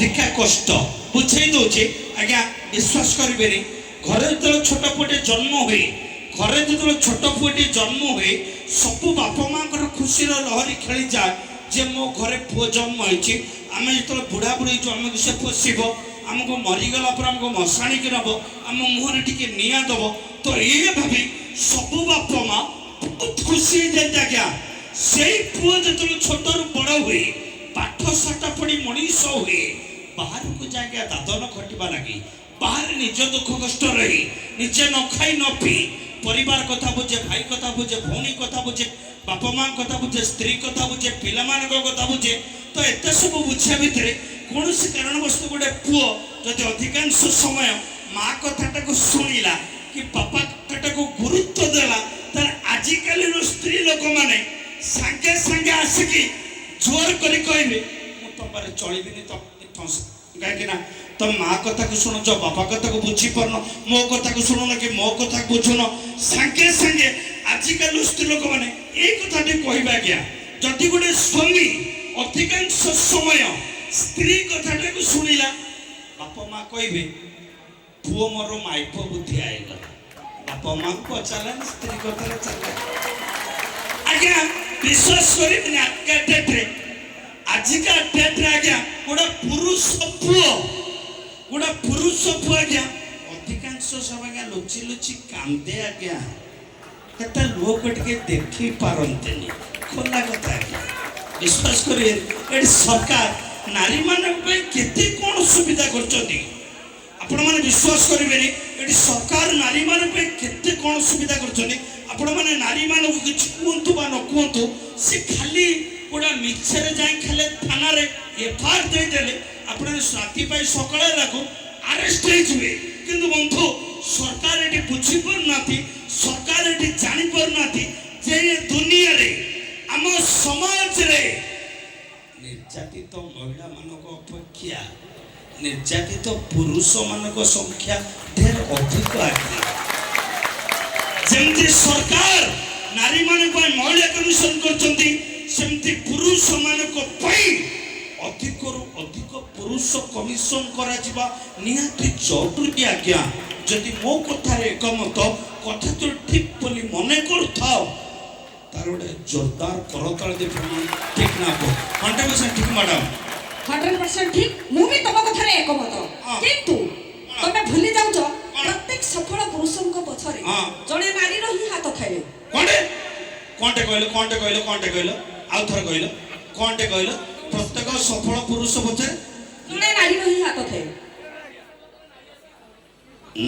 अधिका कष्ट बुझे दूचे आज्ञा विश्वास करेंगे घरे जो छोट पुटे जन्म हुए घरे जो छोट पुटे जन्म हुए सब बापा माँ खुशी लहरी खेली जाए जे मो घरे पुओ जन्म होती आम जो बुढ़ा बुढ़ी जो आमको से पोषब आमको मरीगला पर आमको मशाणी की नब आम मुहर टी निआ दब तो ये भाभी सब बापा माँ बहुत खुशी जाए आज्ञा से पुओ जो छोट रू बड़ हुए पाठ साठ पढ़ी मनीष हुए बाहर को जाए दादन खटिबा लगी बाहर निज दुख कष्ट रही निजे न खाई न पी परिवार कथा बुझे भाई कथा बुझे भौणी कथा बुझे बापा माँ कथा बुझे स्त्री कथा बुझे पिला कथा बुझे तो एत सब बुझा भितर कौन कारणवश गोटे पुओ जदि अधिकांश समय माँ कथाटा को शुणिला कि बापा कथाटा को गुरुत्व देला तार आजिकल स्त्री लोक मैंने सांगे सांगे आसिकी जोर करी कहबे मु तुम चलबिनी तो कहीं तुम माँ कथा को शुणुच बापा कथा को बुझी पारन मो कथा को शुणुन कि मो कथा को बुझुन सांगे सांगे आजिकल स्त्री लोक मैंने ये कथा कहबा आज्ञा जदि गोटे स्वामी अधिकांश समय स्त्री कथाटा को शुणिला बापा माँ कहबे पुओ मोर माइप बुद्धि आईगला बापा माँ को पचारा स्त्री कथा चला आज्ञा विश्वास करें आजका डेट्रे आजिका डेट्रे आज्ञा गोटे पुरुष पुओ आज्ञा अधिकांश समय आज्ञा लुचि लुचि कांदे आज्ञा केते लोक टिके देखी पारंते खोला कथा आज्ञा विश्वास करें सरकार नारी मान केते कौन सुविधा करछथि आपण माने विश्वास करेंगे ये सरकार नारी मान केते कौन सुविधा करछथि आपण माने नारी मान को किछ कहतु बा न कहतु से खाली गोटा मिछरे जाए खाली थाना रे एफआईआर दे देले आपण राति पाई सकाळे लागो अरेस्ट होइछे किंतु बंधु सरकार एटी बुझी पर नाथि सरकार एटी जानि पर नाथि जे ये दुनिया रे हम समाज रे निर्यातित महिला मानक अपेक्षा निर्यातित पुरुष मानक संख्या ढेर अधिक आगे जमती सरकार नारी मानक महिला कमिशन करछंती सेमती पुरुष मानक अधिक अधिक पुरुष कमिशन करा जिबा निहाती जरूरी आज्ञा जदि मो कथा रे एकमत कथा तो ठीक बोली मने करथाओ तार गोटे जोरदार करतल दे ठीक ना को 100% ठीक मैडम 100% ठीक मु भी तम कथा रे एकमत किंतु तमे भूली जाउ छ प्रत्येक सफल पुरुषन को पछरे जणे नारी रो ही हाथ थाए कोंटे कहलो आउ थर कहलो कोंटे कहलो प्रत्येक सफल पुरुष पछरे जणे नारी रो ही हाथ थाए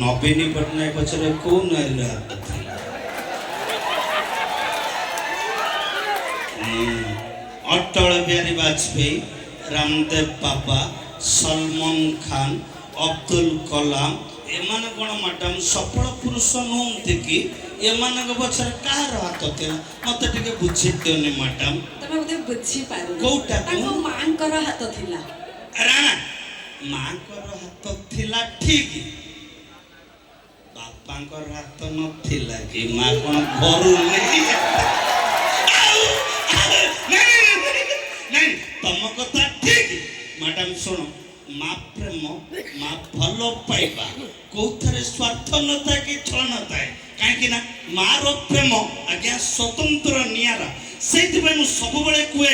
नवीनी पटनायक पछरे को नारी रो हाथ थाए अटल बिहारी वाजपेयी रामदेव बाबा सलमान खान अब्दुल कलाम एमान कौन मैडम सफल पुरुष नुहति कि एमान पछरे कहार हाथ थिला मते टिके बुझी दियोनी मैडम तमे मते बुझी पारु कोटा ताको मां कर हाथ थिला राणा मां कर हाथ थिला ठीक बापा कर हाथ न थिला कि मां कोन घरु नहीं तम कथा ठीक मैडम सुनो माँ प्रेम माँ भल पाइबा कौथरे स्वार्थ न था कि छल न था कहीं ना माँ रो प्रेम आज्ञा स्वतंत्र नियारा से सब बड़े कुए